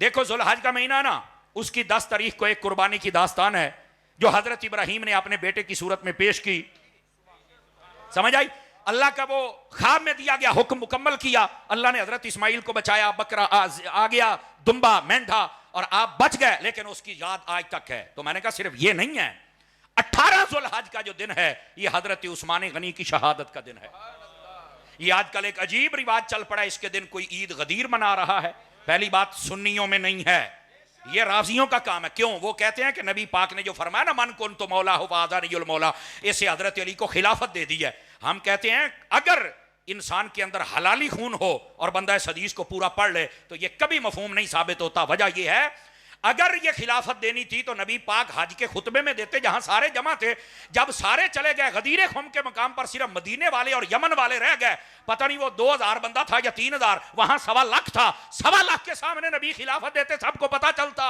देखो जुल्हज का महीना ना, उसकी 10 तारीख को एक कुर्बानी की दास्तान है जो हजरत इब्राहिम ने अपने बेटे की सूरत में पेश की। समझ आई? अल्लाह का वो ख्वाब में दिया गया हुक्म मुकम्मल किया। अल्लाह ने हजरत इस्माइल को बचाया, बकरा आ गया, दुम्बा, मेंढा, और आप बच गए, लेकिन उसकी याद आज तक है। तो मैंने कहा सिर्फ ये नहीं है, 18 जुल्हज का जो दिन है ये हजरत उस्मान गनी की शहादत का दिन है। ये आजकल एक अजीब रिवाज चल पड़ा है, इसके दिन कोई ईद गदीर मना रहा है। पहली बात सुन्नियों में नहीं है, ये राजियों का काम है। क्यों? वो कहते हैं कि नबी पाक ने जो फरमाया ना, मन कुन तो मौला हो वाज़ानियुल मौला, इसे हजरत अली को खिलाफत दे दी है। हम कहते हैं अगर इंसान के अंदर हलाली खून हो और बंदा इस हदीस को पूरा पढ़ ले तो ये कभी मफहूम नहीं साबित होता। वजह यह है, अगर ये खिलाफत देनी थी तो नबी पाक हज के खुतबे में देते जहां सारे जमा थे। जब सारे चले गए गदीर खुम के मकाम पर सिर्फ मदीने वाले और यमन वाले रह गए, पता नहीं वो 2000 बंदा था या 3000, वहां 1.25 लाख था। 1.25 लाख के सामने नबी खिलाफत देते, सबको पता चलता।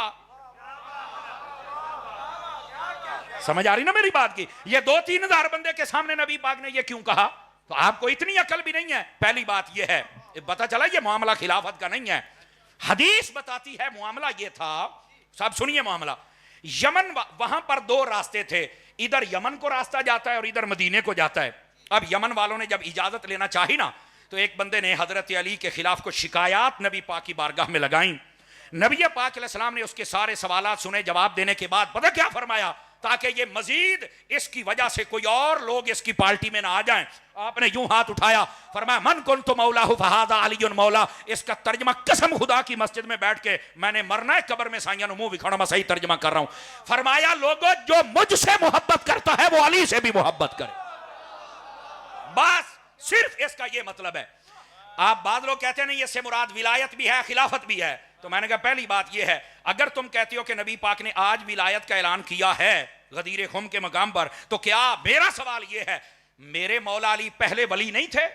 समझ आ रही ना मेरी बात की? ये 2-3 हजार बंदे के सामने नबी पाक ने ये क्यों कहा? तो आपको इतनी अकल भी नहीं है। पहली बात ये है, पता चला ये मामला खिलाफत का नहीं है। हदीस बताती है मामला ये था, सब सुनिए मामला। यमन, वहां पर 2 रास्ते थे, इधर यमन को रास्ता जाता है और इधर मदीने को जाता है। अब यमन वालों ने जब इजाजत लेना चाही ना, तो एक बंदे ने हजरत अली के खिलाफ कुछ शिकायत नबी पाक की बारगाह में लगाई। नबी पाक अलैहिस्सलाम ने उसके सारे सवालात सुने, जवाब देने के बाद पता क्या फरमाया, ताकि ये मजीद इसकी वजह से कोई और लोग इसकी पार्टी में ना आ जाएं। आपने यूं हाथ उठाया, फरमाया मन कुन्तु मौलाहु फहाज़ा अलीयुन मौला। इसका तर्जमा कसम खुदा की मस्जिद में बैठ के मैंने मरना है, कब्र में साइयां मुंह विखड़ा, मैं सही तर्जमा कर रहा हूं। फरमाया लोगों, जो मुझसे मोहब्बत करता है वो अली से भी मोहब्बत करे। बस सिर्फ इसका ये मतलब है। आप बाद लोग कहते हैं नहीं, इससे मुराद विलायत भी है, खिलाफत भी है। तो मैंने कहा पहली बात यह है, अगर तुम कहती हो कि नबी पाक ने आज विलायत का ऐलान किया है गदीर खुम के मकाम पर, तो क्या मेरा सवाल यह है, मेरे मौला अली पहले वली नहीं थे?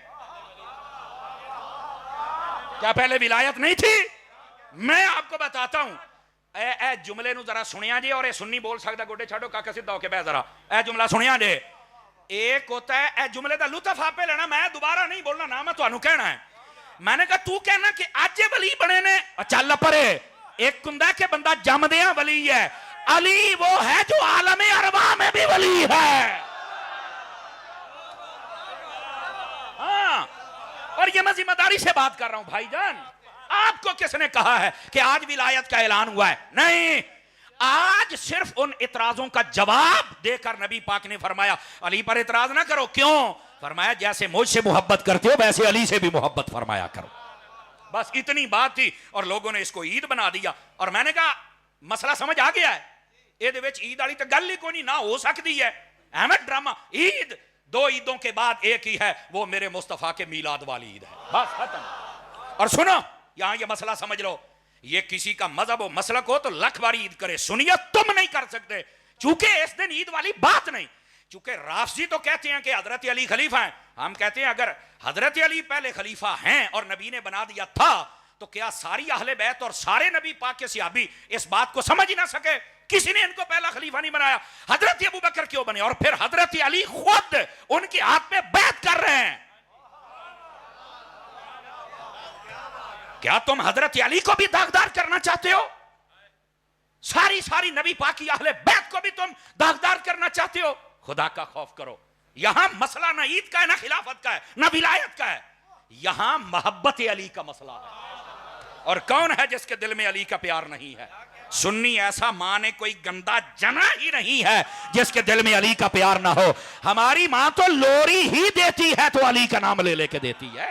क्या पहले विलायत नहीं थी? मैं आपको बताता हूं, ए जुमले नु जरा सुनिया जे, और ये सुन्नी बोल सकता गोडे छाड़ो काका सीधा होके बह जरा, ए जुमला सुनिया जे। एक होता है ए जुमले का लुत्फ आपे लेना, मैं दोबारा नहीं बोलना ना, मैं तुहानू कहना है। मैंने कहा तू कहना कि आज वली बने ने, चल परे। एक कुंदा के बंदा जमदिया वली है, अली वो है जो आलमे अरवा में भी वली है। हाँ, और ये मैं जिम्मेदारी से बात कर रहा हूं भाईजान। आपको किसने कहा है कि आज विलायत का ऐलान हुआ है? नहीं, आज सिर्फ उन इतराजों का जवाब देकर नबी पाक ने फरमाया अली पर इतराज ना करो। क्यों? फरमाया जैसे मुझसे मोहब्बत करते हो वैसे अली से भी मोहब्बत फरमाया करो। बस इतनी बात थी और लोगों ने इसको ईद बना दिया। और मैंने कहा मसला समझ आ गया है, ਇਹਦੇ ਵਿੱਚ ईद वाली तो गल ही कोई नहीं, ना हो सकती है अहमद ड्रामा। ईद 2 ईदों के बाद एक ही है, वो मेरे मुस्तफा के मीलाद वाली ईद है, बस खत्म। और सुनो, यहां ये मसला समझ लो, ये किसी का मजहब हो मसलक हो तो लख बारी ईद करे, सुनिए तुम नहीं कर सकते, चूंकि इस दिन ईद वाली बात नहीं। चूंकि राफजी तो कहते हैं कि हजरत अली खलीफा हैं, हम कहते हैं अगर हजरत अली पहले खलीफा हैं और नबी ने बना दिया था, तो क्या सारी अहले बैत और सारे नबी पाक के सहाबी इस बात को समझ ही ना सके? किसी ने इनको पहला खलीफा नहीं बनाया, हजरत अबू बकर क्यों बने? और फिर हजरत अली खुद उनके हाथ में बैत कर रहे हैं। क्या तुम हजरत अली को भी दागदार करना चाहते हो? सारी नबी पाक की अहले बैत को भी तुम दागदार करना चाहते हो? खुदा का खौफ करो। यहां मसला ना ईद का है, ना खिलाफत का है, ना विलायत का है, यहां मोहब्बत अली का मसला है। और कौन है जिसके दिल में अली का प्यार नहीं है? सुन्नी ऐसा मां ने कोई गंदा जना ही नहीं है जिसके दिल में अली का प्यार ना हो। हमारी मां तो लोरी ही देती है तो अली का नाम ले लेके देती है।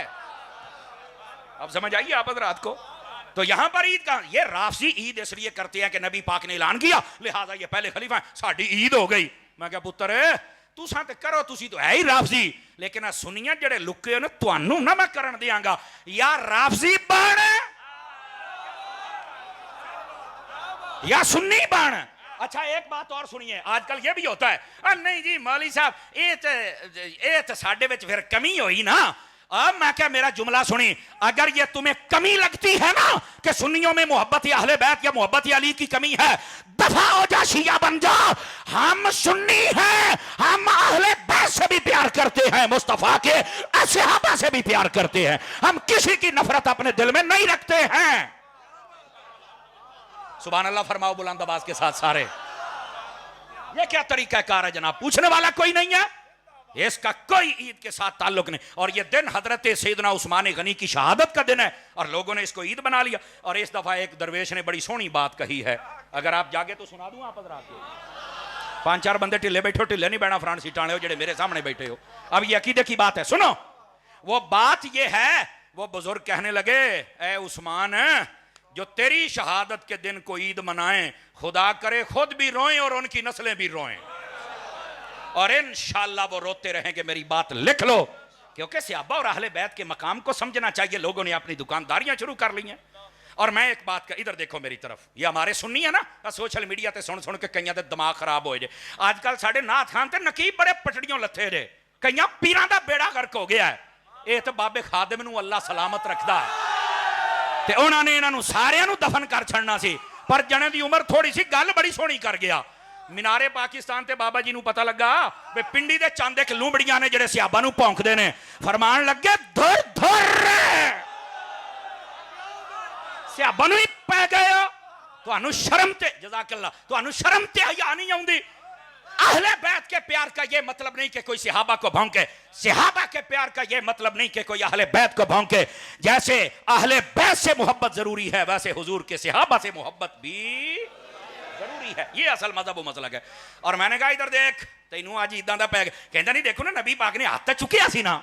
अब समझ आइए आप हजरात को। तो यहां पर ईद का, ये राफसी ईद इसलिए करते हैं कि नबी पाक ने ऐलान किया लिहाजा ये पहले खलीफा, साडी ईद हो गई। मैं क्या पुत्र तुसा ते करो, तुसी तो है ही राफसी, लेकिन सुनिया जेड़े लुके हो ना, तुहानू ना मैं करन दियांगा। या राफसी बन या सुन्नी बन। अच्छा एक बात और सुनिए, आजकल ये भी होता है, नहीं जी मौलवी साहब ये तो साडे विच फिर कमी होई ना। अब मैं क्या, मेरा जुमला सुनी, अगर ये तुम्हें कमी लगती है ना कि सुन्नियों में मोहब्बत अहले बैत या मोहब्बत अली की कमी है, दफा हो जा, शिया बन जा। हम सुन्नी हैं, हम अहले बैत से भी प्यार करते हैं, मुस्तफा के असहाबा से भी प्यार करते हैं, हम किसी की नफरत अपने दिल में नहीं रखते हैं। सुभान अल्लाह फरमाओ बुलंद आवाज के साथ सारे। ये क्या तरीका कार है जनाब, पूछने वाला कोई नहीं है, इसका कोई ईद के साथ ताल्लुक नहीं। और ये दिन हजरत सैयदना उस्मान गनी की शहादत का दिन है और लोगों ने इसको ईद बना लिया। और इस दफा एक दरवेश ने बड़ी सोहनी बात कही है, अगर आप जागे तो सुना दूं आप हजरात को। 5-4 बंदे ढिले बैठे हो, ढिले नहीं बैठा फ्रंट सीट वाले हो, जेडे मेरे सामने बैठे हो। अब ये अकीदे की बात है, सुनो। वो बात ये है, वो बुजुर्ग कहने लगे, ए उस्मान, जो तेरी शहादत के दिन को ईद मनाएं, खुदा करे खुद भी रोएं और उनकी नस्लें भी रोएं, और इंशाअल्लाह वो रोते रहेंगे। मेरी बात लिख लो, क्योंकि सहाबा और अहले बैत के मकाम को समझना चाहिए। लोगों ने अपनी दुकानदारियां शुरू कर ली हैं। और मैं एक बात का, इधर देखो मेरी तरफ, ये हमारे सुन्नी है ना, सोशल मीडिया ते सुन सुन के कईयां दे दिमाग खराब हो जाए। आजकल साडे नाथ खान ते नकीब बड़े पटड़ियों लथे जे, कईयां पीरां दा बेड़ा गर्क हो गया है। ये तो बाबे खादिम नूं अल्लाह सलामत रखदा है, ते उन्होंने इन्हों सारियां नूं दफन कर छड़ना सी, पर जने दी उम्र थोड़ी सी, गल बड़ी सोहनी कर गया। मीनारे पाकिस्तान ते बाबा जी नूं पता लगा वे पिंडी दे चंद एक लूंबड़ियां ने जेड़े सहाबा नूं भौंकदे ने, फरमान लगे धुर धुर, सहाबा नूं ही पै गए। तुहानूं शर्म ते, जज़ाकल्लाह, तुहानूं शर्म ते हया नहीं आउंदी। अहले बैत के प्यार का ये मतलब नहीं कि कोई सहाबा को भौंके, सहाबा के प्यार का ये मतलब नहीं कि कोई अहले बैत को भौंके। जैसे अहले बैत से मोहब्बत जरूरी है, वैसे हुजूर के सहाबा से मोहब्बत भी जरूरी है। ये असल मजहब मसलक है। और मैंने कहा इधर देख, तैनू आज इदां दा पै गया। कहंदा नहीं, देखो ना नबी पाक ने हाथ चुकिया सी ना।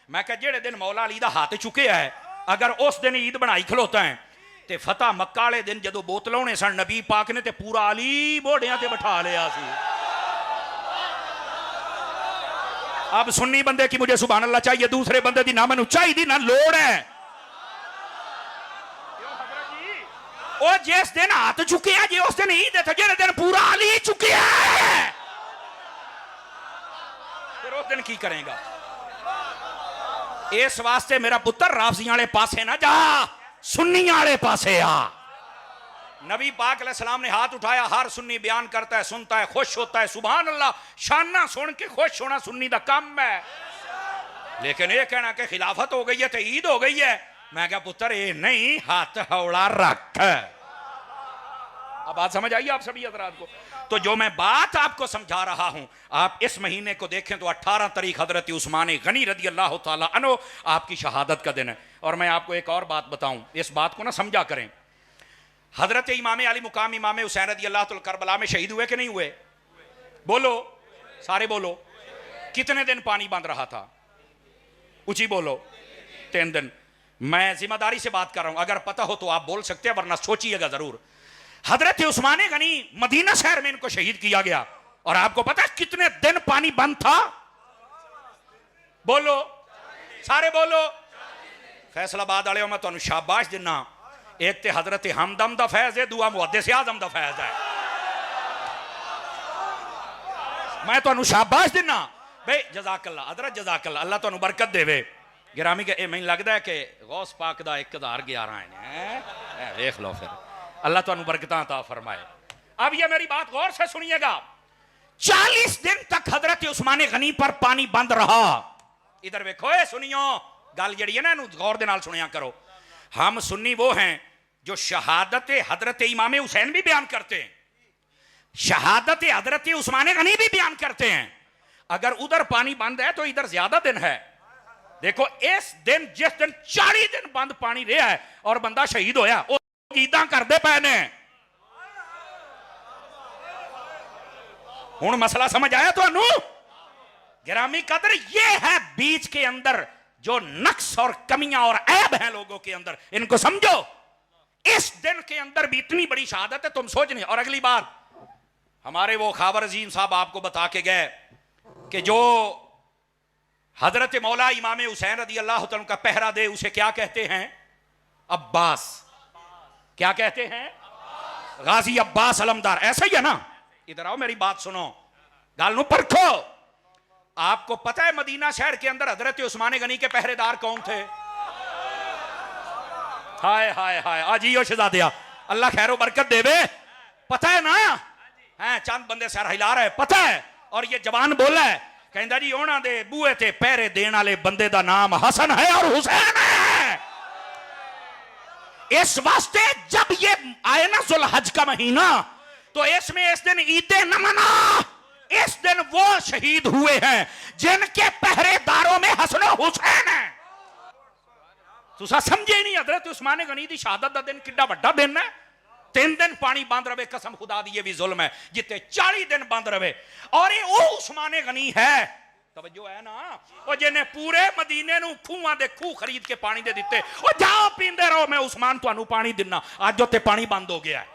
मैं कहा जेड़े दिन मौला अली दा हाथ चुकिया है, अगर उस दिन ईद बनाई खलोता है, ते फतेह मक्का वाले दिन जदों बोतल होने सन, नबी पाक ने ते पूरा अली बोड़ियां ते बिठा लिया सी। अब सुन्नी बंदे की मुझे सुभान अल्लाह चाहिए, दूसरे बंदे की ना मैनू चाहिए ना लोड़ है। और जिस दिन हाथ चुके हैं जी, उस दिन ईद है, जिस दिन पूरा अली चुके हैं, फिर उस दिन की करेगा? इस वास्ते मेरा पुत्र राफजियां वाले पासे ना जा, सुन्नियां वाले पासे आ। नबी पाक अलैहिस्सलाम ने हाथ उठाया, हर सुन्नी बयान करता है, सुनता है, खुश होता है। सुभान अल्लाह, शाना सुन के खुश होना सुन्नी दा काम है। लेकिन ये कहना कि खिलाफत हो गई है तो ईद हो गई है, मैं क्या पुत्र ये नहीं, हाथ हौला रख। अब बात समझ आई आप सभी हजरात को? तो जो मैं बात आपको समझा रहा हूं, आप इस महीने को देखें तो 18 तारीख हजरत उस्मान गनी रदी अल्लाह ताला अन्हु आपकी शहादत का दिन है। और मैं आपको एक और बात बताऊं, इस बात को ना समझा करें। हजरत इमाम अली मुकाम इमाम हुसैन रदी अल्लाह ताला करबला में शहीद हुए कि नहीं हुए? बोलो, सारे बोलो। कितने दिन पानी बंद रहा था? ऊंची बोलो। 3 दिन। मैं जिम्मेदारी से बात कर रहा हूं, अगर पता हो तो आप बोल सकते हैं, वरना सोचिएगा जरूर। हजरत उस्मान गनी मदीना शहर में इनको शहीद किया गया, और आपको पता है कितने दिन पानी बंद था? बोलो, सारे बोलो। फैसलाबाद वाले मैं तुहानू शाबाश दिना, एक ते हजरत हमदम दा फैज है, दूआ मुहद्दिस आजम दा फैज है। मैं तुहानू शाबाश दिना भाई, जज़ाकल्लाह हजरत, जज़ाकल्लाह, अल्लाह तुहानू बरकत देवे। गिरामी के मैनू लगता है कि गौस पाक दा 1011 है, देख लो, फिर अल्लाह तुहानू बरकतां अता फरमाए। अब ये मेरी बात गौर से सुनिएगा, 40 दिन तक हजरत उस्मान गनी पर पानी बंद रहा। इधर देखो, सुनियो गल जी है ना, गौर दे नाल सुनिया करो। हम सुन्नी वो हैं जो शहादत हजरत इमाम हुसैन भी बयान करते हैं, शहादत हजरत उस्मान गनी भी बयान करते हैं। अगर उधर पानी बंद है तो इधर ज्यादा दिन है। देखो, इस दिन जिस दिन 40 दिन बंद पानी रहा है और बंदा शहीद होया, ईदां करदे पए ने। हुण मसला समझ आया तुहानू? गिरामी कदर, ये है बीच के अंदर जो नक्स और कमियां और ऐब हैं लोगों के अंदर, इनको समझो। इस दिन के अंदर भी इतनी बड़ी शहादत है, तुम सोच नहीं। और अगली बात, हमारे वो खाबर अजीम साहब आपको बता के गए कि जो हजरत मौला इमाम हुसैन रदी अल्लाह तआला का पहरा दे, उसे क्या कहते हैं? अब्बास। क्या कहते हैं? गाजी अब्बास अलमदार। ऐसा ही है ना? इधर आओ, मेरी बात सुनो, गाल नू परखो। आपको पता है मदीना शहर के अंदर हजरत उस्मान गनी के पहरेदार कौन थे? हाय हाय हाय, आजियो शहजादिया, अल्लाह खैरो बरकत देवे। पता है ना? हैं, चंद बंदे सर हिला रहे, पता है। और ये जवान बोला है, कहता जी उन्हां दे बूहे ते पहरे देने वाले बंदे दा नाम हसन है और हुसैन है। इस वास्ते जब ये आए ना जुल्हज का महीना, तो इसमें इस दिन ईद नमना, इस दिन वो शहीद हुए हैं जिनके पहरेदारों में हसन हुसैन है। तुसा समझे नहीं हजरत उस्मान गनी दी शहादत का दिन कितना बड़ा दिन है। 3 दिन पानी बंद रहे, कसम खुदा दी ये भी जुल्म है जितने 40 दिन बंद रहे। और ये वो उस्मान गनी है, तवज्जो है ना, और जिन्हें पूरे मदीने नू खूहां दे खूह खरीद के पानी दे दिते, और जाओ पींदे रहो, मैं उस्मान तुहानू पानी दिना। अज उत्ते पानी बंद हो गया है।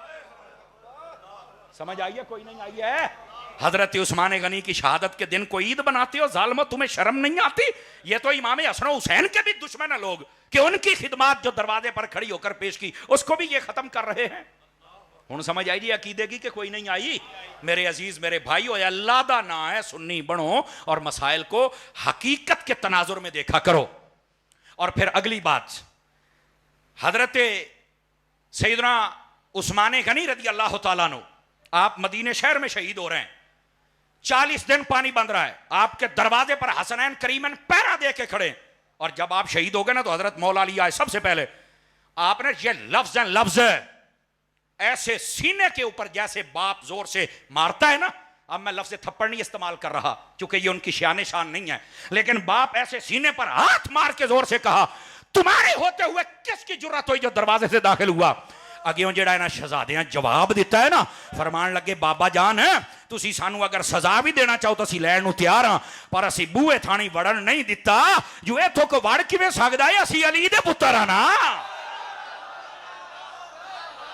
समझ आई है कोई नहीं आई है? हजरत उस्मान गनी की शहादत के दिन को ईद बनाते हो, जालिमो तुम्हें शर्म नहीं आती? ये तो इमाम हसन हुसैन के भी दुश्मन है लोग कि उनकी खिदमत जो दरवाजे पर खड़ी होकर पेश की, उसको भी ये खत्म कर रहे हैं। हुण समझ आई जी अकीदे की कि कोई नहीं आई? मेरे अजीज मेरे भाई, अल्लाह दा ना है, सुन्नी बनो और मसाइल को हकीकत के तनाजुर में देखा करो। और फिर अगली बात, हजरत सैयदना उस्मान गनी रदी अल्लाह तआला अन्हु, आप मदीने शहर में शहीद हो रहे हैं, 40 दिन पानी बंद रहा है, आपके दरवाजे पर हसनैन करीमन पैरा दे के खड़े। और जब आप शहीद हो गए ना, तो हजरत मौला अली आए, सबसे पहले आपने ये लफ्ज ऐसे सीने के ऊपर जैसे बाप जोर से मारता है ना, अब मैं लफ्ज थप्पड़ नहीं इस्तेमाल कर रहा क्योंकि ये उनकी शान नहीं है, लेकिन बाप ऐसे सीने पर हाथ मार के जोर से कहा, तुम्हारे होते हुए किसकी जुर्रत हुई जो दरवाजे से दाखिल हुआ? अगे जेड़ा इन्हां शहजादियां जवाब दिता है ना, फरमान लगे, बाबा जान तुसी सानू अगर सजा भी देना चाहो तो असीं लैण नूं तैयार हां, पर असीं बूहे थाणी वड़न नहीं दिता। जो इथों को वड़ किवें सकदा है? असीं अली दे पुत्तर हां ना,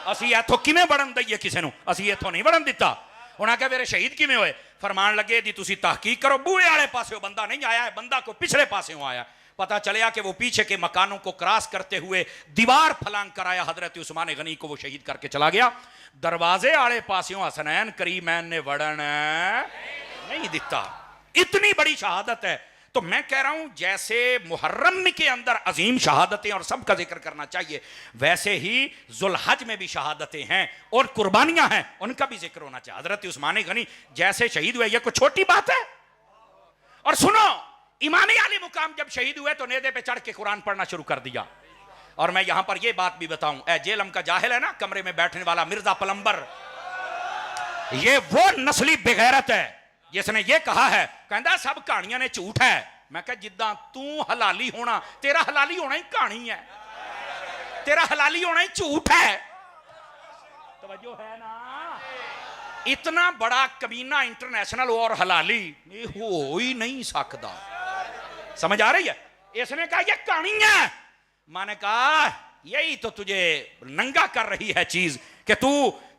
असीं इथों किवें वड़न दईए किसे नूं? असीं इथों नहीं वड़न दिता। उन्हां कहा मेरे शहीद किवें होए? फरमान लगे जी तुसीं तहकीक करो, बूहे वाले पासे बंदा नहीं आया है, बंदा को पिछले पासे आया। पता चलिया कि वो पीछे के मकानों को क्रॉस करते हुए दीवार फलांग कराया, हजरत उस्मान गनी को वो शहीद करके चला गया। दरवाजे आले पासियों हसनैन करीमैन ने वड़न नहीं दिता। इतनी बड़ी शहादत है। तो मैं कह रहा हूं जैसे मुहर्रम के अंदर अजीम शहादतें और सबका जिक्र करना चाहिए, वैसे ही जुल्हज में भी शहादतें हैं और कुर्बानियां हैं, उनका भी जिक्र होना चाहिए। हजरत उस्मान गनी जैसे शहीद हुए, यह कोई छोटी बात है? और सुनो, इमाम आली मुकाम जब शहीद हुए तो नेदे पे चढ़ के कुरान पढ़ना शुरू कर दिया। और मैं यहां पर यह बात भी बताऊं, ए जेलम का जाहिल है ना, कमरे में बैठने वाला मिर्जा पलंबर, ये वो नस्ली बेगैरत है जिसने ये कहा है, कहता सब कहानियां ने झूठ है। मैं कहा जिद्दां तू हलाली होना, तेरा हलाली होना ही कहानी है, तेरा हलाली होना ही झूठ है। तवज्जो है ना? इतना बड़ा कमीना इंटरनेशनल और हलाली ये हो ही नहीं सकता। समझ आ रही है? इसने कहा यह कहानी है। मैंने कहा यही तो तुझे नंगा कर रही है चीज कि तू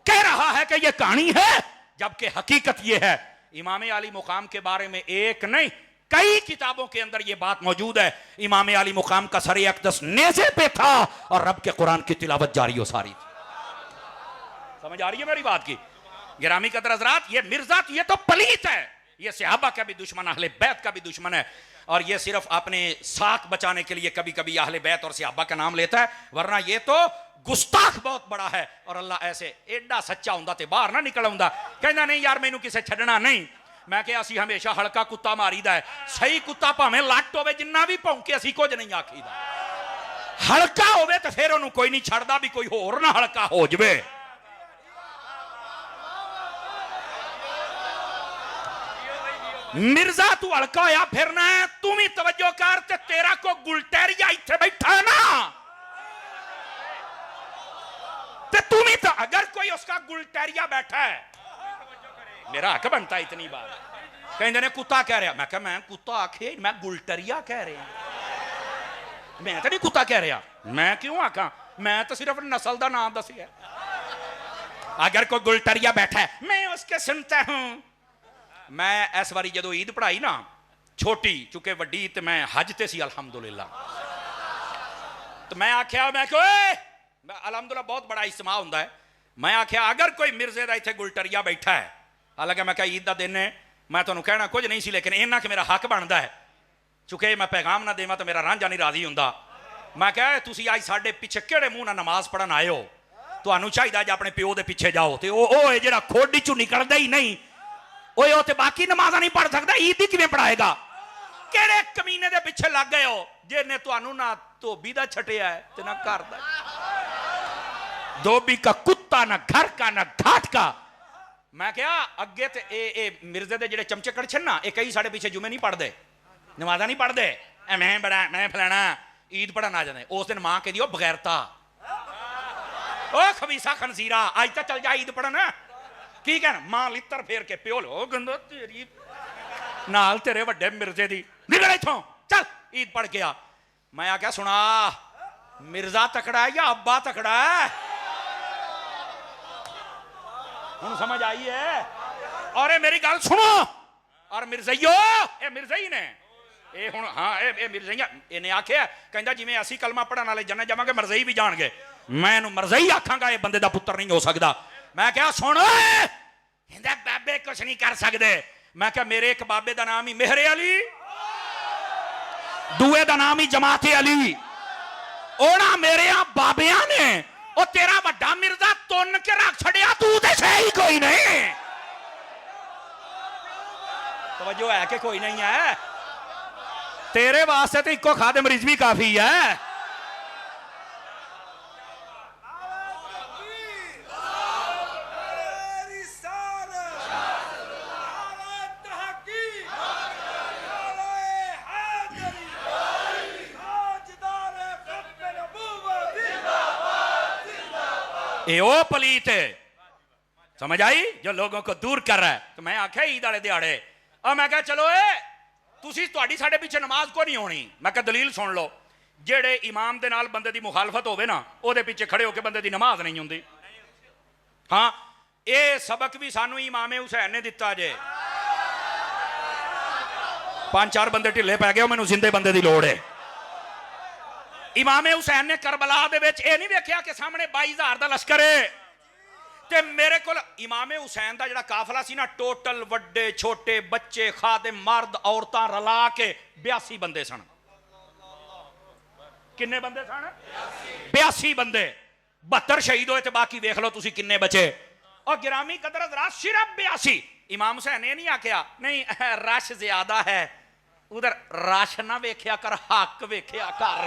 कह रहा है कि यह कहानी है, जबकि हकीकत यह है। इमाम अली मुकाम के बारे में एक नहीं कई किताबों के अंदर यह बात मौजूद है। इमाम अली मुकाम का सर अक़दस नेज़े पे था और रब के कुरान की तिलावत जारी हो सारी थी। समझ आ रही है मेरी बात की? गिरामी कदर हज़रात, ये मिर्जा ये तो पलीत है, ये सहाबा का भी दुश्मन, अहले बैत का भी दुश्मन है, और ये सिर्फ अपने साख बचाने के लिए कभी कभी अहले बैत और सहाबा का नाम लेता है, वरना ये तो गुस्ताख बहुत बड़ा है। और अल्लाह ऐसे एडा सच्चा हुंदा ते बाहर ना निकल आउंदा, कहना नहीं यार मैनू किसे छड्डना नहीं। मैं कहा असीं हमेशा हल्का कुत्ता मारीदा है, सही कुत्ता भावें लट होवे जिन्ना भी भौंके असीं कुछ नहीं आखीदा, हल्का होवे ते फिर उहनूं कोई नहीं छड्डदा भी कोई होर ना हल्का हो जावे। मिर्जा तू हल्का होया फिरना है, तू भी तवज्जो कर, ते तेरा को गुलटेरिया इत्थे बैठा है ना, ते तू भी तो अगर कोई उसका गुलटेरिया बैठा है, मेरा हक बनता है इतनी बात। कहते ने कुत्ता कह रहा, मैं कहा मैं कुत्ता आखे, मैं गुलटेरिया कह रहा, मैं तो नहीं कुत्ता कह रहा। मैं क्यों आखा, मैं तो सिर्फ नस्ल का नाम दसिया। अगर कोई गुलटेरिया बैठा है मैं उसके सुनता हूं। मैं इस बारी जो ईद पढ़ाई ना छोटी, चूंकि वड्डी तो मैं हज ते सी अलहमदुलिल्लाह, तो मैं आख्या मैं अलहमदुलिल्लाह बहुत बड़ा इज्तिमा हुंदा है। मैं आख्या अगर कोई मिर्जे का इत्थे गुलटरिया बैठा है, हालांकि मैं ईद का दिन है, मैं तुहानूं कहना कुछ नहीं सी, लेकिन इन्ना कि मेरा हक बनता है, चूंकि मैं पैगाम ना देवां तो मेरा रांझा नहीं राजी हुंदा। मैं कहा तुसीं अज साडे पिछे किहड़े मूँह नाल नमाज पढ़न आए हो, तुहानूं चाहीदा जे अपने प्यो दे पिछे जाओ, ते ओह जिहड़ा खोडी चों निकलदा ही नहीं, ओए ते बाकी नमाज़ां नहीं पढ़ सकदा, ईद दी किवें पढ़ाएगा? किहड़े कमीने दे पिछे लग गए हो जिहने तुहानूं ना धोबी दा छटिया है ते ना घर दा। धोबी का कुत्ता ना घर का ना घाट का। मैं क्या अगे ते ए मिर्जे दे जेडे चमचे कड़छन ना, ये कई साढ़े पीछे जुमे नहीं पढ़ते, नमाजा नहीं पढ़ते, मैं बड़ा मैं फलाना ईद पढ़न आ जाते। उस दिन मां कह दियो बगैरता, ओ खबीसा खनसीरा, आज तक चल जा ईद पढ़न। की कहना मां लित्तर फेर के प्यो लो गंदा तेरी नाल तेरे वड्डे मिर्जे दी, निकल इथों चल ईद पढ़ के आ। मैं आख्या सुना मिर्जा तकड़ा है या अब्बा तकड़ा है, हुण समझ आई है। और मेरी गल सुनो, और मिर्जइयो ए मिर्जई ने ए हुण हाँ ए मिर्जइया इन्हें आख्या कहंदा जिवें असीं कलमा पढ़न वाले जन्नत जावांगे मिर्जई भी जाणगे, मैं इहनूं मिर्जई आखांगा, ये बंदे दा पुत्तर नहीं हो सकदा। मैं क्या सुन कहंदा बाबे कुछ नहीं कर सकदे। मैं क्या मेरे एक बाबे दा नाम ही मेहरे अली, दूए दा नाम ही जमाते अली, ओना मेरे बाबिया ने ओ तेरा वड्डा मिर्जा तुन के रख छड़िया, तू ते सही कोई नहीं। तवज्जो है कि कोई नहीं है, तेरे वास्ते तो इको खादे मरीज भी काफी है। ए ओ पलीत समझ आई जो लोगों को दूर कर रहा है। तो मैं आख्या ईद वाले दिहाड़े और मैं कहा चलो तुसी तुहाडी साडे पीछे नमाज को नहीं होनी। मैं कहा दलील सुन लो, जेड़े इमाम दे नाल बंदे दी मुखालफत होवे ना, ओदे पीछे खड़े होके बंदे दी नमाज नहीं हुंदी। हाँ ये सबक भी सानू इमामे हुसैन ने दिता जे। 5-4 बंदे ढिले पै गए, मैनू जिंदे बंदे दी लोड़ है। इमामे हुसैन ने करबला दे विच ये नहीं देखा कि सामने 22,000 का लश्कर है ते मेरे को इमामे हुसैन का जिहड़ा काफला सी ना, टोटल वड्डे छोटे बच्चे खादिम मर्द औरतां रला के 82 बंदे सन। किन्ने बंदे सन? 82 बंदे। 72 शहीद होए ते बाकी देख लो तुसी किन्ने बचे। और गिरामी कदर हज़रात सिर्फ 82। इमाम हुसैन ने नहीं आख्या नहीं रश ज्यादा है, उधर रश ना वेख्या कर, हक वेख्या कर।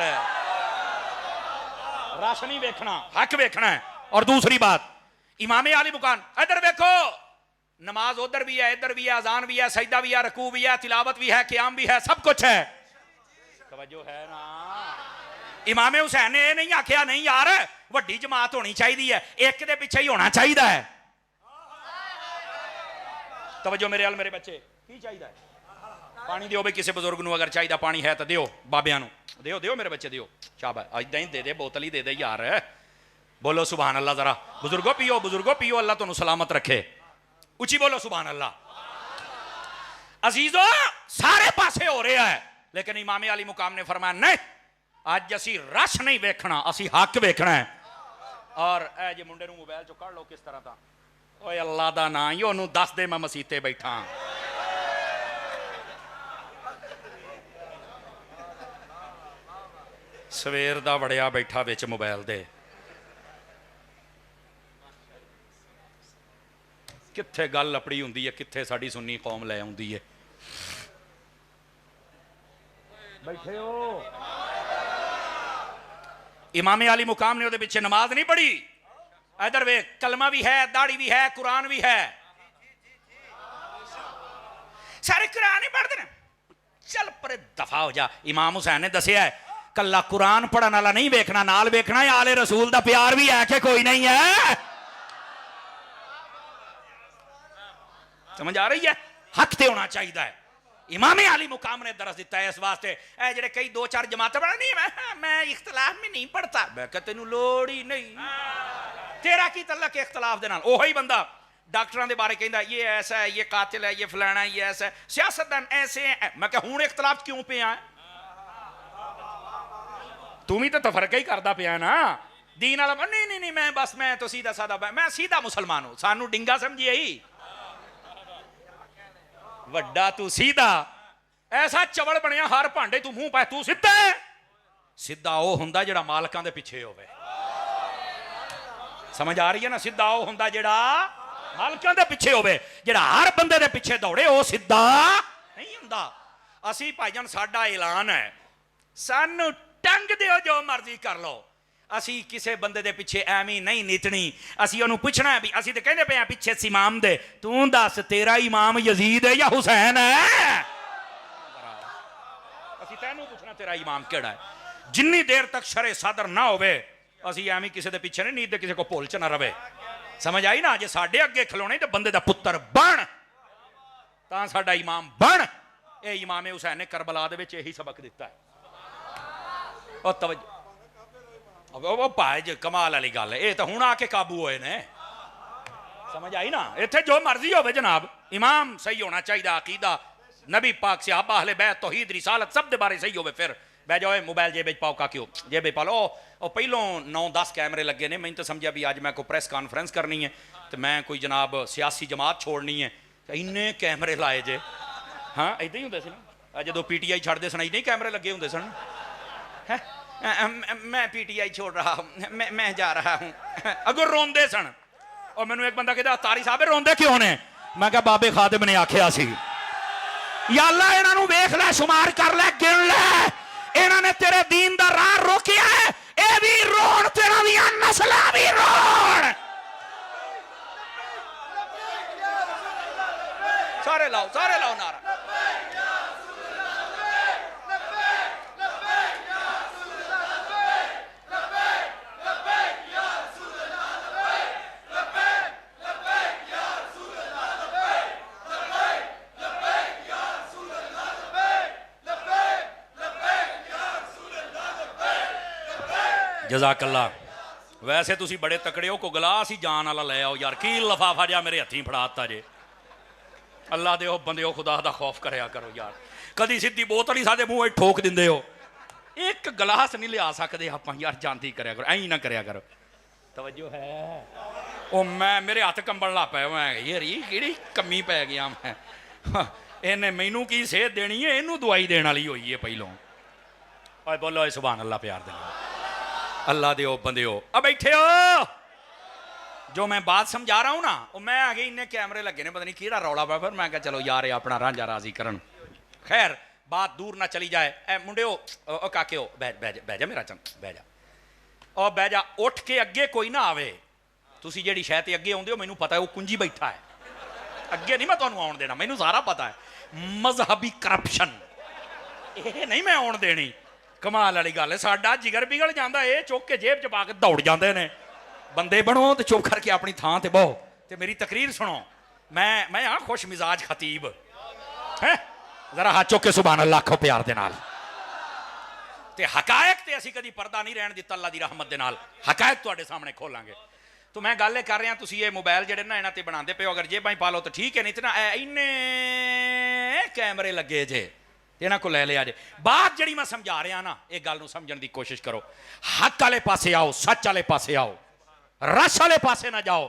रश नहीं वेखना, हक वेखना है। और दूसरी बात इमामे आली मुकान इधर देखो, नमाज उधर भी है, इधर भी है, अजान भी है, सजदा भी है, रकू भी है, तिलावत भी है, क़याम भी है, सब कुछ है। तवज्जो है ना? इमामे हुसैन ने नहीं आख्या नहीं यार वड्डी जमात होनी चाहिए है, एक दे पिछे ही होना चाहिए है। तवज्जो मेरे अल मेरे बच्चे की चाहिए? पानी दियो भाई, किसी बुजुर्ग नूं अगर चाहिए पानी है तो दियो, बाबियां नूं दियो, दियो मेरे बच्चे दियो, शाबाश इदां ही दे दे, बोतल ही दे दे यार। बोलो सुभान अल्लाह जरा, बुजुर्गो पियो, अल्लाह तुहानू सलामत रखे। उची बोलो सुभान अल्लाह। अजीजो सारे पासे हो रहा है, लेकिन इमामे अली मुकाम ने फरमाया नहीं, अज असी रश नहीं वेखना, असी हक वेखना है। और ए जे मुंडे नूं मोबाइल चो कढ़ लो किस तरह दा, ओए अल्लाह दा नाम ही ओनू दस दे, मैं मसीते बैठा। सवेर दा वड़िया बैठा विच मोबाइल दे, कित्थे गल लपड़ी हुंदी है, कित्थे साडी सुन्नी कौम लै आउंदी है। बैठे हो इमामे अली मुकाम ने उहदे पिछे नमाज नहीं पढ़ी। इधर वे कलमा भी है, दाढ़ी भी है, कुरान भी है, सारे कुरान ही पढ़ते हैं। चल पर दफा हो जा। इमाम हुसैन ने दसिया है कला कुरान पढ़न वाला नहीं वेखना, नाल वेखना है आले रसूल दा प्यार भी है कि कोई नहीं है। समझ आ रही है? हक ते होना चाहिए है। इमामे अली मुकाम ने दरस दिता है इस वास्ते। ए जेडे कई 2-4 जमातें पढ़ा नहीं, मैं इख्तलाफ में नहीं पढ़ता। मैं कहते तेनू लोड़ ही नहीं, तेरा की तल्लक इख्तलाफ दे नाल। ओही बंदा डॉक्टरां दे बारे कहंदा ये ऐसा है, ये कातिल है, ये फलाना है, ये ऐसा है, सियासतदान ऐसे हैं। मैं कहा हुण इख्तलाफ क्यों पे है? तू भी तो तफरका ही करदा पिया ना दीन वाला। नहीं नहीं मैं बस मैं तो सीधा सादा, मैं सीधा मुसलमान हूं, सानू डिंगा समझिए ही वड्डा। तू सीधा ऐसा चवल बनया हर भांडे तू मुंह पाए, तू सीधा है। सीधा वो हुंदा जेड़ा मालकां दे पिछे होवे। समझ आ रही है ना? सीधा वो हुंदा जेड़ा मालकां दे पिछे होवे, जेड़ा हर बंदे दे पिछे दौड़े वो सीधा नहीं हुंदा। असी भाईजान साडा ऐलान है, सानू टंग दियो जो मर्जी कर लो, ਅਸੀਂ ਕਿਸੇ ਬੰਦੇ ਦੇ ਪਿੱਛੇ ਐਵੇਂ ਨਹੀਂ ਨੀਤਣੀ, ਅਸੀਂ ਉਹਨੂੰ ਪੁੱਛਣਾ ਵੀ ਅਸੀਂ ਤੇ ਕਹਿੰਦੇ ਪਏ ਆ ਪਿੱਛੇ ਸੀ ਇਮਾਮ ਦੇ, ਤੂੰ ਦੱਸ ਤੇਰਾ ਇਮਾਮ ਯਜ਼ੀਦ ਹੈ ਜਾਂ ਹੁਸੈਨ ਹੈ? ਅਸੀਂ ਤੈਨੂੰ ਪੁੱਛਣਾ ਤੇਰਾ ਇਮਾਮ ਕਿਹੜਾ ਹੈ। ਜਿੰਨੀ ਦੇਰ ਤੱਕ ਸ਼ਰੇ ਸਾਦਰ ਨਾ ਹੋਵੇ ਅਸੀਂ ਐਵੇਂ ਕਿਸੇ ਦੇ ਪਿੱਛੇ ਨਹੀਂ ਨੀਂਦੇ, ਕਿਸੇ ਕੋ ਭੁੱਲ ਚ ਨਾ ਰਵੇ। ਸਮਝ ਆਈ ਨਾ? ਜੇ ਸਾਡੇ ਅੱਗੇ ਖਲੋਣੇ ਤੇ ਬੰਦੇ ਦਾ ਪੁੱਤਰ ਬਣ ਤਾਂ ਸਾਡਾ ਇਮਾਮ ਬਣ। ਇਹ ਇਮਾਮ ਹੁਸੈਨ ਨੇ ਕਰਬਲਾ ਦੇ ਵਿੱਚ ਇਹੀ ਸਬਕ ਦਿੱਤਾ ਹੈ। ਉਹ ਤਵੱਜੋ, ਉਹ ਭਾਈ ਜੀ ਕਮਾਲ ਵਾਲੀ ਗੱਲ ਹੈ। ਇਹ ਤਾਂ ਹੁਣ ਆ ਕੇ ਕਾਬੂ ਹੋਏ ਨੇ। ਸਮਝ ਆਈ ਨਾ? ਇੱਥੇ ਜੋ ਮਰਜ਼ੀ ਹੋਵੇ ਜਨਾਬ, ਇਮਾਮ ਸਹੀ ਹੋਣਾ ਚਾਹੀਦਾ, ਅਕੀਦਾ नबी पाक सहाबा अहले बैत तौहीद रिसालत सब दे बारे सही होवे। फिर बह जाओ मोबाइल जेब पाओ का क्यों जेब पा लो। और पहलों 9-10 कैमरे लगे ने, मैंने तो समझा भी अज मैं कोई प्रेस कॉन्फ्रेंस करनी है तो मैं कोई जनाब सियासी जमात छोड़नी है, इन्ने कैमरे लाए जे। हाँ इदा ही होंगे सी ना जो PTI छड़ते सन, इन्ने कैमरे लगे होंगे सन। है मैं PTI छोड़ रहा हूँ, मैं जा रहा हूँ। अगों रोंदे सन। और मैनू एक बंदा कहता तारी साहब रोंदे क्यों ने? मैं कहा बाबे खादिम ने आख्या सी या अल्लाह इन्हों वेख लै, शुमार कर लै, गिन लै, इन्होंने तेरे दीन दा राह रोकिया है। ये भी रोण, तेरा भी नस्ल भी रोण। सारे लाओ नारा। जज़ाकल्ला। वैसे तुसी बड़े तकड़े हो, को गिलास ही जान वाला ले आओ यार, की लफाफा जा मेरे हथी फड़ाता जे। अल्लाह दे बंदे हो, खुदा दा खौफ करया करो यार। कदी सीधी बोतल ही साडे मूंह ठोक दिंदे हो, एक गिलास नहीं लिया सकते आप यार। जानती करया करो, ऐ ना करया करो। तवज्जो है? ओ मैं मेरे हाथ कंबन लग पाया, मैं यार ये किहड़ी कमी पै गया मैं। इन्हें मैनू की सेहत देनी है, इनू दवाई देने वाली हुई है पहलों। ओए बोलो सुभान अल्लाह, प्यार दे अल्लाह दे बंदे हो। अब बैठे हो, जो मैं बात समझा रहा हूं ना, वो मैं आगे इन्ने कैमरे लगे ने, पता नहीं किहड़ा रौला पा। फिर मैं कहा चलो यार अपना रांझा राजी करन। खैर बात दूर ना चली जाए। ए मुंडे हो, ओ काके हो, बह जा मेरा चंग, बह जा। और बह जा, उठ के अगे कोई ना आवे। तुसी जेड़ी शय ते अगे आउंदे हो, मैनू पता है वो कुंजी बैठा है अगे, नहीं मैं तुहानू आउण देना, मैनू सारा पता है। मजहबी करप्शन ये नहीं मैं आउण देनी। कमाल वाली गल है, साडा जिगर पिघल जाता है, चुक के जेब च पा के दौड़ जाते हैं। बंदे बनो तो चुप करके अपनी थां ते बहो ते मेरी तकरीर सुनो। मैं हाँ खुश मिजाज खतीब है, जरा हाथ चुक के सुभान अल्लाह आखो प्यार दे नाल। ते हकायक ते असी कदी पर्दा नहीं रहन दिता अल्लाह दी रहमत दे नाल, हकायक तुहाडे सामने खोलांगे। तो मैं गल कर रहा, तुसी ये मोबाइल जेडे ना इन्हां ते बनांदे पे हो, अगर जेबां ही पा लो तो ठीक है, नहीं तो ना इन्ने कैमरे लगे जे, इन्हां को ले लिया जे। बात जिहड़ी मैं समझा रहा ना, एक गल नूं समझण दी कोशिश करो। हक वाले पासे आओ, सच वाले पासे आओ, रस वाले पासे ना जाओ।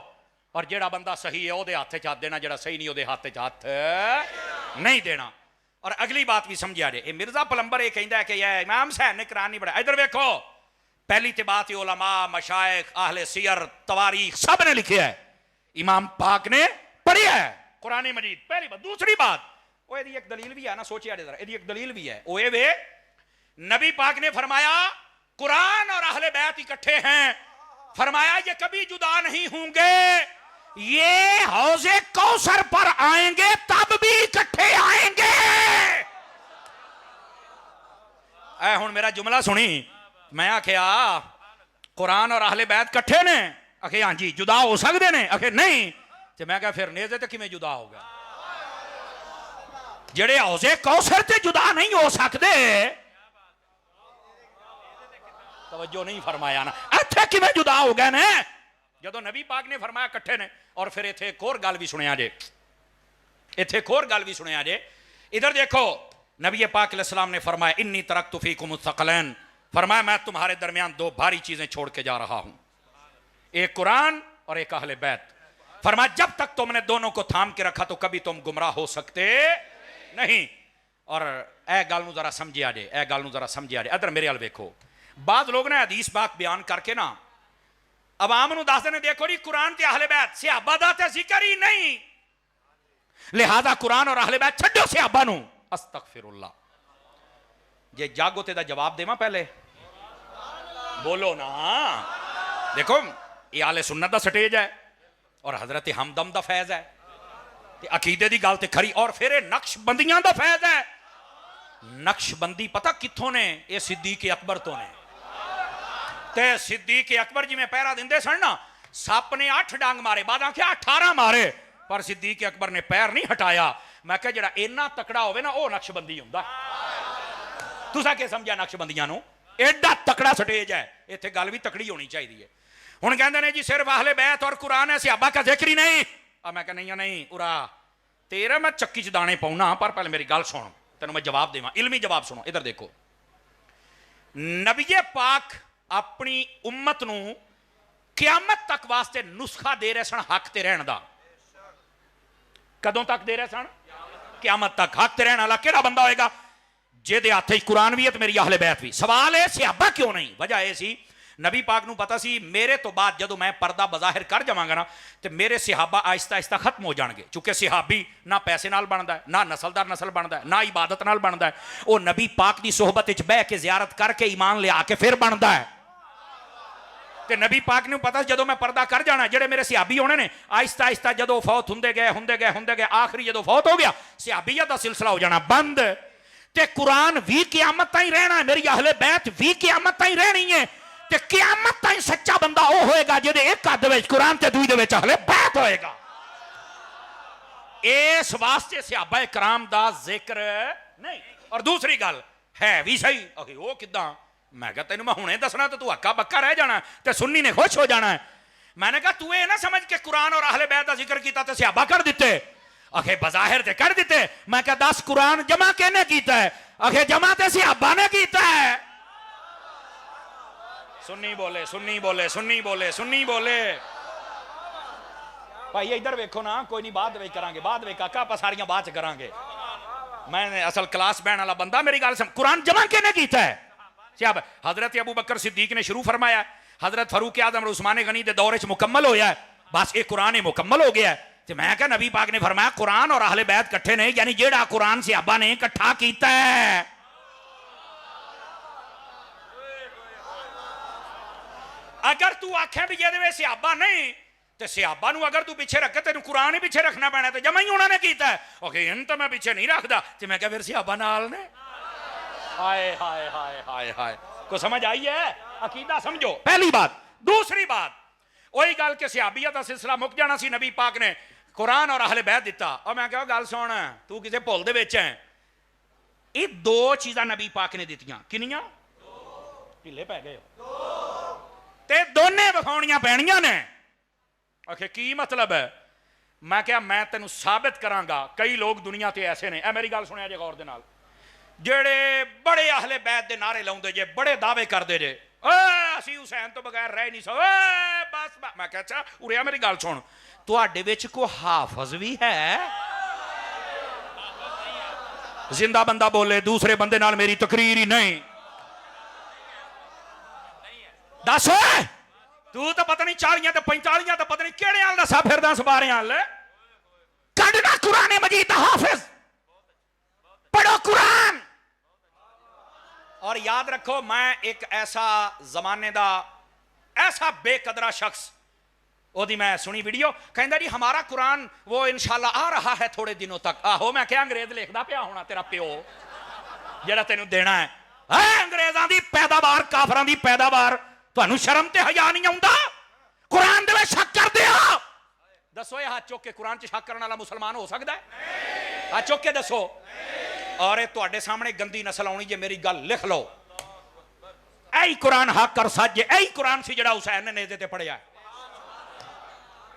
और जेड़ा बंदा सही है ਉਹਦੇ ਹੱਥ 'ਚ ਹੱਥ देना, जेड़ा सही नहीं ਉਹਦੇ हत्थ 'ਚ हत्थ नहीं देना। और अगली बात भी समझिया जे, मिर्जा पलंबर ये कहता है कि यह इमाम हुसैन ने कुरान नहीं पढ़ा। इधर देखो, पहली तो बात उलमा, मशाइख, अहले सियर, तवारीख सब ने लिखे है, इमाम पाक ने पढ़िया है कुरान मजीद। पहली बात। दूसरी बात, वो एक दलील भी है ना, सोचिए एक दलील भी है। वो वे नबी पाक ने फरमाया कुरान और अहले बैत इकट्ठे हैं, फरमाया ये कभी जुदा नहीं होंगे, ये हौजे कौसर पर आएंगे तब भी इकट्ठे आएंगे। ऐ हुण मेरा जुमला सुनी, मैं आख्या कुरान और अहले बैत इकट्ठे ने, आखे हां जी जुदा हो सकते ने, आखे नहीं। तो मैं कहा फिर नेज़े तो किवें जुदा होगा? जेड़े हौजे कौसर ते जुदा नहीं हो सकते, तवज्जो नहीं फरमाया ना, इत्थे किवें जुदा हो गए ने जदों नबी पाक ने फरमाया इकट्ठे ने। और फिर इत्थे एक और गल भी सुनिया जे, इत्थे एक और गल भी सुनिया जे। इधर देखो, नबी पाक अलैहिस्सलाम ने फरमाया इन्नी तरक्तु फीकुम अस-सकलैन, फरमाया मैं तुम्हारे दरमियान दो भारी चीजें छोड़ के जा रहा हूं, एक कुरान और एक अहले बैत। फरमाया जब तक तुमने दोनों को थाम के रखा तो कभी तुम गुमराह हो सकते नहीं। और ए गल नूं जरा समझिया जे, ए गल नूं जरा समझिया जे। इधर मेरे अल वेखो, बाद लोग ने हदीस बात बयान करके ना अवाम नूं दस देने, देखो जी कुरान ते अहले बैत सहाबा दा ते जिक्र ही नहीं, लिहाजा कुरान और अहले बैत छड्डो सहाबा नूं। अस्तगफिरुल्लाह। जे जागो ते दा जवाब देवां पहले, बोलो ना। देखो ये आले सुन्नत दा स्टेज है और हजरत हमदम दा फैज है, अकीदे दी गल ते खरी। और फिर ये नक्शबंदियां दा फैज है। नक्शबंदी पता कित्थों ने? ये सिद्दीक अकबर तो ने। ते सिद्दीक अकबर जिवें पहरा दिंदे सन ना, सप ने 8 डांग मारे, बाद आख्या 18 मारे, पर सिद्दीक अकबर ने पैर नहीं हटाया। मैं क्या जरा इन्ना तकड़ा होवे ना, वो नक्शबंदी हुंदा। तुसा क्या समझा नक्शबंदियां नूं? एडा तकड़ा स्टेज है, इत्थे गल भी तकड़ी होनी चाहिए है। हुण कहंदे ने जी सिर्फ अहले बैत और कुरान है, सहाबा का जिक्र ही नहीं। अब मैं कहना नहीं उरा तेरा मैं चक्की च दाने पाउना, पर पहले मेरी गल सुन, तेन मैं जवाब देवां, इल्मी जवाब सुनो। इधर देखो, नबी पाक अपनी उम्मत नूं क़यामत तक वास्ते नुस्खा दे रहे सन हक ते रहन दा। कदों तक दे रहे सन? क़यामत तक। हक ते रहन वाला केड़ा बंदा होएगा? जेदे हत्थ च कुरान भी है तो मेरी अहले बैत भी। सवाल है सहाबा क्यों नहीं? वजह यह सी नबी पाक नूं पता सी मेरे तो बाद जदों मैं पर्दा बज़ाहिर कर जावांगा ना, तो मेरे सहाबा आहिस्ता आहिस्ता खत्म हो जाएंगे। चूंकि सहाबी ना पैसे नाल बनता है, ना नस्लदार नस्ल बनता है, ना इबादत नाल बनता है, वो नबी पाक की सोहबत विच बह के जियारत करके ईमान लिया के फिर बनता है। तो नबी पाक नूं पता जदों मैं पर्दा कर जाना, जेडे मेरे सहाबी होने ने, आहिस्ता आहिस्ता जदों फौत हुंदे गए आखिरी जदों फौत हो गया, सहाबियत दा सिलसिला हो जाना बंद। ते कुरान भी क़यामत ताईं रहना है, मेरी अहले बैत भी क़यामत ताईं रहनी है। ते क़यामत ताईं सच्चा बंदा वो होएगा जिहदे एक हद विच कुरान ते दूई दे विच अहले बैत होएगा। इस वास्ते सहाबा कराम दा जिक्र नहीं। और दूसरी गल है भी सही, अखे वो किदां? मैं कहा तेन मैं हुणे दसना तो तू हक्का बक्का रह जाना ते सुन्नी ने खुश हो जाना है। मैंने कहा तू ये ना समझ के कुरान और अहले बैत का जिक्र किया तो सहाबा कर दिते। अखे बज़ाहिर ते कर दिते। मैं कहा 10 कुरान जमा किहने कीता है? अखे जमा ते सहाबा ने कीता है। सुन्नी बोले सुन्नी बोले सुन्नी बोले सुन्नी बोले। भाई इधर वेखो ना, कोई नहीं बाद में करांगे, बाद में काका आप सारियां बात करांगे। मैं असल क्लास बहन वाला बंदा, मेरी गल सुन। कुरान जमा किहने कीता है? साहब हजरत अबू बकर सिद्दीक ने शुरू फरमाया, हजरत फरूक आजम और उस्मान गनी के दौर च मुकम्मल होया है, बस ये कुरान ही मुकम्मल हो गया है। तो मैं क्या नबी पाक ने फरमाया कुरान और अहले बैत कट्ठे नहीं, यानी जेड़ा कुरान सहाबा ने इकट्ठा कीता है। अगर तू आखे भी ये सहाबा नहीं तो सहाबा नूं अगर तू पीछे रखे तेन कुरान ही पीछे रखना पैना, तो जमा ही उन्होंने कीता है। ओके इन तो मैं पीछे नहीं रखता, तो मैं क्या फिर सहाबा नाल ने? हाय हाय हाय हाय हाय, को समझ आई है? अकीदा समझो, पहली बात। दूसरी बात, वही गल के सहाबियत का सिलसिला मुक जाना सी, नबी पाक ने कुरान और अहले बैत दिता। और मैं कहा गल सुन, तू किसी भुल दे विच है। ये 2 चीज़ां नबी पाक ने दित्तियां, किनियां? ढिले पै गए ते दोने विखाउणियां पैणियां ने। आखे की मतलब है? मैं क्या मैं तेनू साबित करांगा। कई लोग दुनिया ते ऐसे ने, मेरी गल सुनिया जे गौर दे नाल, जेड़े बड़े अहले बैत दे नारे लाउंदे जे, बड़े दावे करदे जे, असी हुसैन तो बगैर रह नहीं सकते, बस मैं क्या अच्छा उरे मेरी गल सुन, तुहाडे विच कोई हाफज भी है? जिंदा बंदा बोले, दूसरे बंदे नाल मेरी तकरीर ही नहीं। दस तू तो पता नहीं 40 तो 45 तो पता नहीं केड़े हाल दसा फिरदा सबारे हाल। कढ़ना कुरान मजीद हाफिज, पढ़ो कुरान। और याद रखो मैं एक ऐसा जमाने दा ऐसा बेकदरा शख्स, ओदी मैं सुनी वीडियो, कहंदा जी हमारा कुरान वो इंशाल्लाह आ रहा है थोड़े दिनों तक। आहो मैं क्या अंग्रेज लिखदा पिया होना तेरा प्यो जेड़ा तेनू देना है? अंग्रेजां दी पैदावार, काफरां दी पैदावार, तुहानू शर्म ते हया नहीं आउंदा? कुरान दे विच शक करदे हो? दसो ये हाथ चुक के कुरान च शक करने वाला मुसलमान हो सकता है? हाथ चुक के दसो। और ये तुहाडे सामने गंदी नस्ल आउणी जे, मेरी गल लिख लो। ऐ कुरान हक और सच, ऐ कुरान सी जेड़ा हुसैन ने नेज़े ते पढ़िया।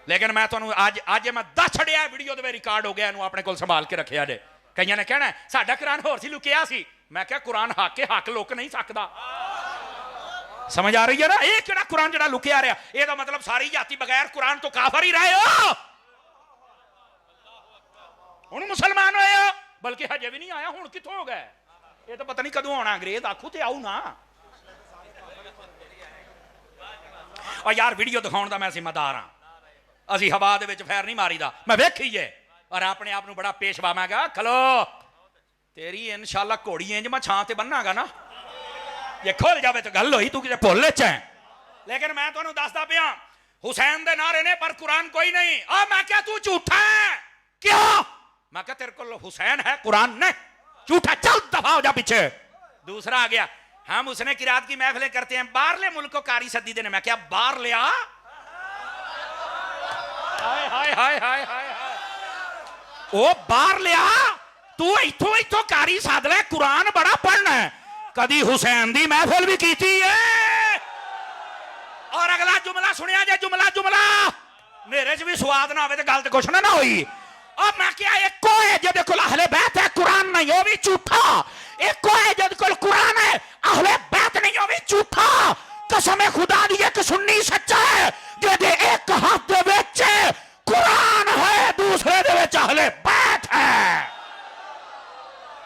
लेकिन मैं तुहानू आज मैं दस छड़िया, वीडियो दे रिकॉर्ड हो गया, इनू अपने कोल संभाल के रखिया जे। कईयां ने कहना साडा कुरान होर सी, लुकिया सी। मैं क्या कुरान हक के हक लुक नहीं सकदा। समझ आ रही है ना? ये किहड़ा कुरान जेड़ा लुकिया रहा, ਇਹਦਾ मतलब सारी जाति बगैर कुरान तो काफर ही रहे हो। हुण मुसलमान होए हो, बल्कि हजे भी नहीं आया, हुण कित्थों हो गए? ये तो पता नहीं कदों आना। अंग्रेज आखू ते आऊ ना। और यार वीडियो दिखाउण दा मैं जिम्मेदार हां। असी हवा दे विच फैर नहीं मारीदा, मैं वेखी है और अपने आप नूं बड़ा पेशवा। मैं कहा खलो तेरी इंशाअल्लाह घोड़ी इंज मैं छां ते बन्नागा ना, ये खोल जावे तो गल होई, तू किते भुल च है। लेकिन मैं तुहानू दसदा पिया हुसैन दे नारे ने पर कुरान कोई नहीं। आ मैं क्या तू झूठा है क्यों? मैं क्या तेरे को हुसैन है कुरान नहीं, झूठा, चल दफा हो जा पीछे। दूसरा आ गया, हम उसने किरात की महफिलें करते हैं, बाहरले मुल्क को कारी सदी देने। मैं क्या बाहर ले आ? हाय हाय हाय हाय हाय हाय, ओ बाहर ले आ, तू इथों इथों कारी साध ले, कुरान बड़ा पढ़ना है। कदी हुसैन दी महफिल भी की थी है। और अगला जुमला सुनिया जे, जुमला जुमला मेरे च भी स्वाद ना आवे तो गल तो कुछ ना हुई। और मैं क्या एको है जिहदे कोल अहले बैत है कुरान नहीं, वो भी झूठा। एको है जिहदे कोल कुरान